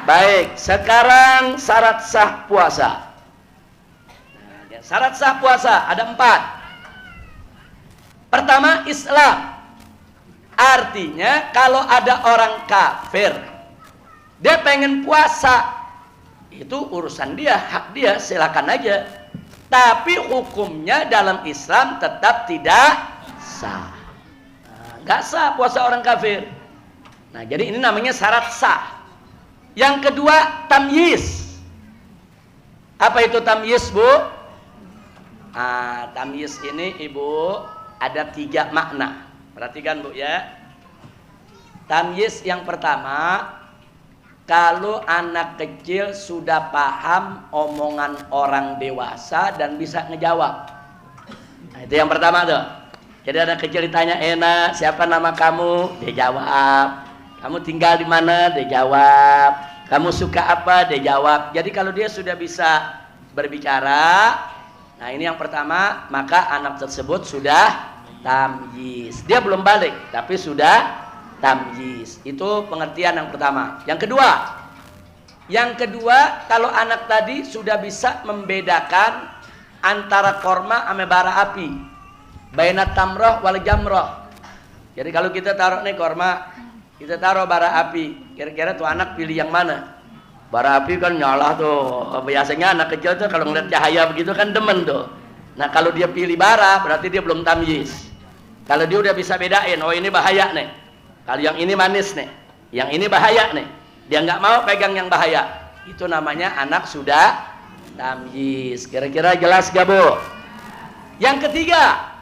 Baik, sekarang syarat sah puasa. Syarat sah puasa ada 4. Pertama, Islam. Artinya kalau ada orang kafir, dia pengen puasa, itu urusan dia, hak dia, silakan aja. Tapi hukumnya dalam Islam tetap tidak sah. Nggak sah puasa orang kafir. Nah, jadi ini namanya syarat sah. Yang kedua, tamyiz. Apa itu tamyiz, Bu? Tamyiz ini, Ibu, ada 3 makna. Perhatikan, Bu, ya. Tamyiz yang pertama, kalau anak kecil sudah paham omongan orang dewasa dan bisa ngejawab. Nah, itu yang pertama tuh. Jadi anak kecil ditanya, "Enak, siapa nama kamu?" Dia jawab. "Kamu tinggal di mana?" Dia jawab. "Kamu suka apa?" Dia jawab. Jadi kalau dia sudah bisa berbicara, nah ini yang pertama, maka anak tersebut sudah tamyiz. Dia belum balik, tapi sudah tamyiz. Itu pengertian yang pertama. Yang kedua, kalau anak tadi sudah bisa membedakan antara korma sama bara api, bainat tamroh wal jamroh. Jadi kalau kita taruh nih korma, kita taruh bara api, kira-kira tuh anak pilih yang mana? Bara api kan nyala tuh. Biasanya anak kecil tuh kalau ngeliat cahaya begitu kan demen tuh. Nah, kalau dia pilih bara, berarti dia belum tamyiz. Kalau dia udah bisa bedain, oh ini bahaya nih, kalau yang ini manis nih, yang ini bahaya nih, dia nggak mau pegang yang bahaya, itu namanya anak sudah tamyiz. Kira-kira jelas gak, Bu? Yang ketiga,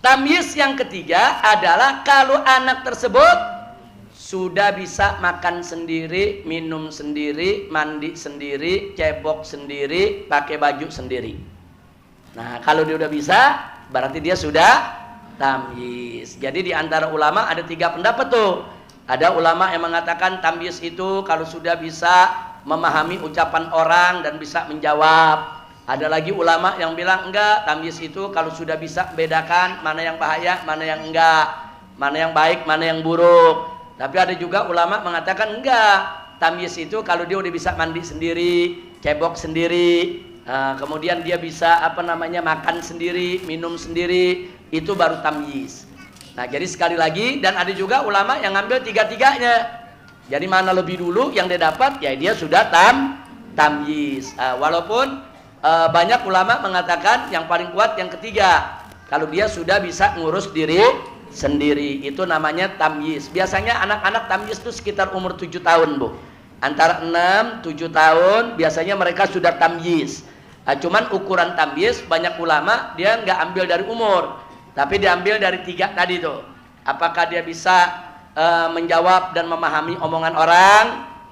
tamyiz yang ketiga adalah kalau anak tersebut sudah bisa makan sendiri, minum sendiri, mandi sendiri, cebok sendiri, pakai baju sendiri. Nah, kalau dia udah bisa, berarti dia sudah tamyiz. Jadi di antara ulama ada 3 pendapat tuh. Ada ulama yang mengatakan tamyiz itu kalau sudah bisa memahami ucapan orang dan bisa menjawab. Ada lagi ulama yang bilang enggak, tamyiz itu kalau sudah bisa bedakan mana yang bahaya, mana yang enggak, mana yang baik, mana yang buruk. Tapi ada juga ulama mengatakan enggak, tamyiz itu kalau dia udah bisa mandi sendiri, cebok sendiri, kemudian dia bisa makan sendiri, minum sendiri, itu baru tamyiz. Nah, jadi sekali lagi, dan ada juga ulama yang ngambil 3-3-nya. Jadi mana lebih dulu yang dia dapat, ya dia sudah tamyiz. Walaupun banyak ulama mengatakan yang paling kuat yang ketiga, kalau dia sudah bisa ngurus diri sendiri, itu namanya tamyiz. Biasanya anak-anak tamyiz itu sekitar umur 7 tahun, Bu. Antara 6-7 tahun biasanya mereka sudah tamyiz. Cuman ukuran tamyiz banyak ulama dia nggak ambil dari umur, tapi diambil dari 3 tadi tuh. Apakah dia bisa menjawab dan memahami omongan orang,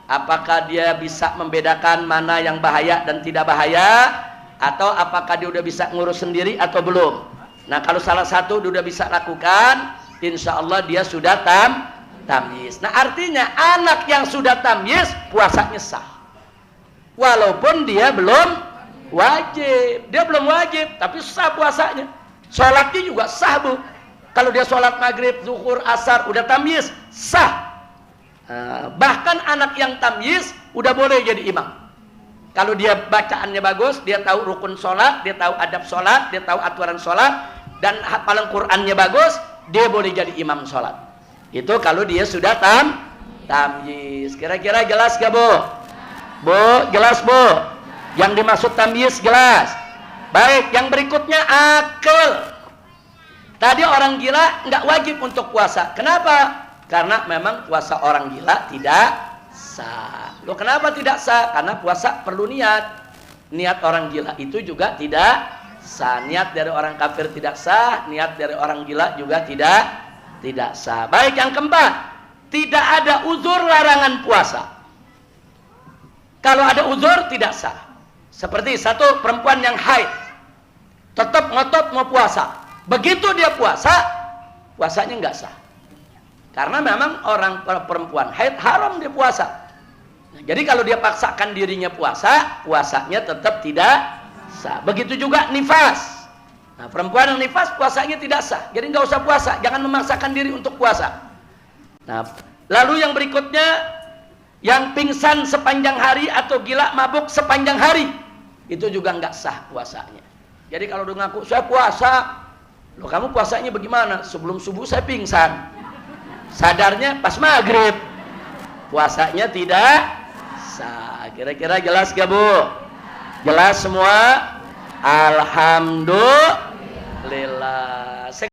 apakah dia bisa membedakan mana yang bahaya dan tidak bahaya, atau apakah dia udah bisa ngurus sendiri atau belum. Nah, kalau salah satu dia udah bisa lakukan, insya Allah dia sudah tamyiz. Nah, artinya anak yang sudah tamyiz puasanya sah, walaupun dia belum wajib. Dia belum wajib, tapi sah puasanya. Sholatnya juga sah, Bu. Kalau dia sholat maghrib, zuhur, asar udah tamyiz, sah. Bahkan anak yang tamyiz udah boleh jadi imam. Kalau dia bacaannya bagus, dia tahu rukun sholat, dia tahu adab sholat, dia tahu aturan sholat, dan hafalan Qur'annya bagus, dia boleh jadi imam sholat. Itu kalau dia sudah tamyiz. Kira-kira jelas gak, Bu? Bu, jelas, Bu? Yang dimaksud tamyiz jelas. Baik, yang berikutnya akal. Tadi orang gila nggak wajib untuk puasa. Kenapa? Karena memang puasa orang gila tidak sah. Loh, kenapa tidak sah? Karena puasa perlu niat. Niat orang gila itu juga tidak sah. Niat dari orang kafir tidak sah, niat dari orang gila juga tidak sah. Baik, yang keempat, tidak ada uzur larangan puasa. Kalau ada uzur tidak sah. Seperti satu perempuan yang haid, tetap ngotot mau puasa. Begitu dia puasa, puasanya nggak sah. Karena memang orang perempuan haid haram dia puasa. Nah, jadi kalau dia paksakan dirinya puasa, puasanya tetap tidak sah. Begitu juga nifas. Nah, perempuan yang nifas puasanya tidak sah. Jadi nggak usah puasa, jangan memaksakan diri untuk puasa. Nah, lalu yang berikutnya Yang pingsan sepanjang hari atau gila mabuk sepanjang hari, itu juga nggak sah puasanya. Jadi kalau udah ngaku saya puasa, loh kamu puasanya bagaimana? Sebelum subuh saya pingsan, sadarnya pas maghrib, puasanya tidak sah. Kira-kira jelas gak Bu? Jelas semua? Alhamdulillah.